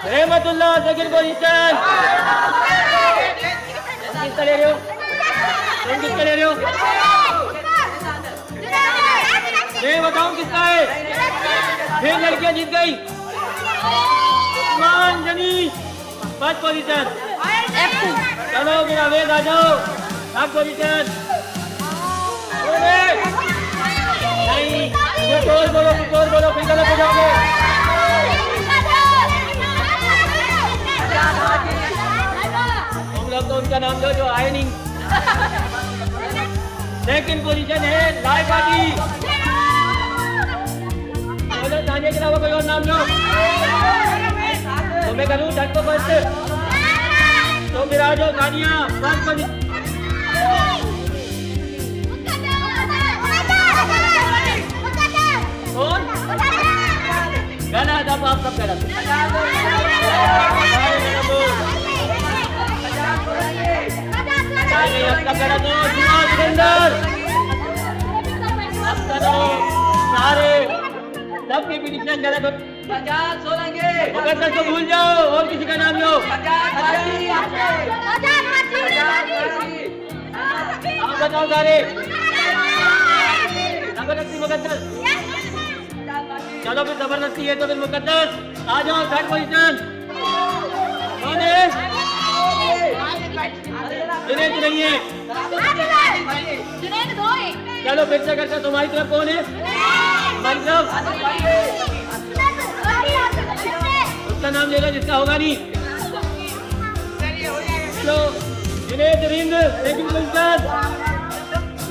रहमतुल्लाह second position. किसका ले रहे हो? किसका ले रहे हो? मैं बताऊं किसका है? फिर लड़कियां जीत गई। उस्मान जनी फर्स्ट पोजीशन। चलो फिर अवेद आ जाओ थर्ड पोजीशन। नहीं कुछ और बोलो फिर गलत हो जाओगे। तुम लोग तो उनका नाम लो जो आए नहीं। सेकंड पोजीशन है लाल बाजी। बोलो तानिया के अलावा कोई और नाम लो। तो मैं करूँ झट को फर्स्ट। तो फिर आ जाओ तानिया फर्स्ट पोजीशन। कौन? गलत। अब आप सब गलत। सारे सबकी पिटिशन गलत हो। 50 सोलेंगे। मुकद्दस को भूल जाओ और किसी का नाम लो। आप बताओ सारे। जबरदस्ती मुकद्दस। चलो फिर जबरदस्ती है तो फिर मुकद्दस आ जाओ थर्ड पोजीशन। कौन है? जुनैद नहीं है। चलो फिर से करते तुम्हारी तरफ कौन है? मतलब उसका नाम ले लो जिसका होगा नहीं। तो जुनैद रिंग सेकंड पोजीशन।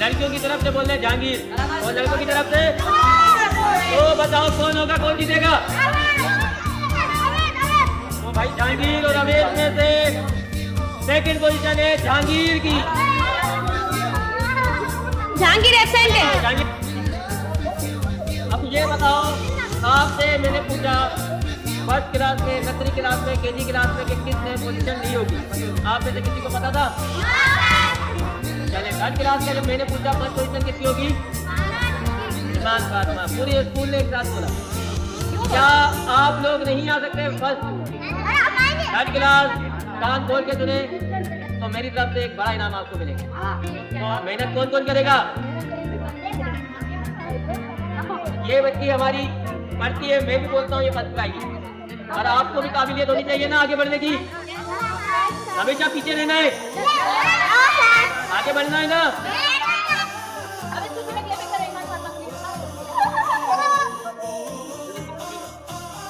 लड़कियों की तरफ से बोल रहे जहांगीर और लड़कों की तरफ से तो बताओ कौन होगा, कौन जीतेगा? तो भाई जहांगीर और अवेद में से सेकंड पोजीशन है जहांगीर की। जहांगीर एब्सेंट है। अब ये बताओ आपसे मैंने पूछा फर्स्ट क्लास में, नर्सरी क्लास में, केजी क्लास में कि किसने पोजीशन ली होगी? आप में से किसी को पता था? चले थर्ड क्लास में जब मैंने पूछा फर्स्ट पोजीशन किसकी होगी? इरफान फातिमा। पूरे स्कूल ने एक साथ बोला। क्या आप लोग नहीं आ सकते फर्स्ट थर्ड क्लास? कान खोल के सुने तो मेरी तरफ से एक बड़ा इनाम आपको मिलेगा। तो मेहनत कौन कौन करेगा? ये बच्ची हमारी पढ़ती है, मैं भी बोलता हूँ ये फर्स्ट आएगी। और आपको भी काबिलियत होनी चाहिए ना आगे बढ़ने की। हमेशा पीछे रहना है, आगे बढ़ना है ना।